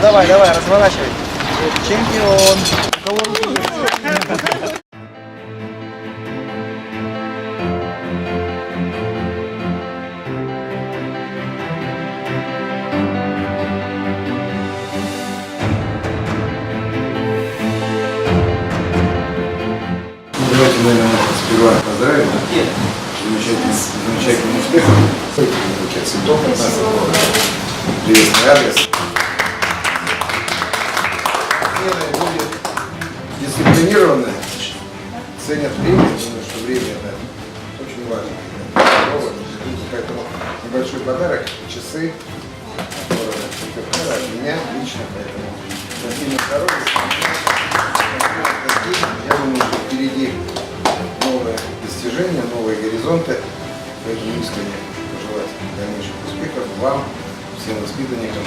давай, разворачивай. Чемпион. У кого руки есть? Давайте мы, наверное, сперва поздравим. Замечательным успехом. Букет цветов от нас. Приветственный адрес. Смена будет дисциплинирована, ценят время. Думаю, что время это очень важно. Поэтому небольшой подарок, часы, которые от меня лично. Поэтому спасибо, здоровья. Я думаю, что впереди новые достижения, новые горизонты. Поэтому искренне пожелать дальнейших успехов вам, всем воспитанникам.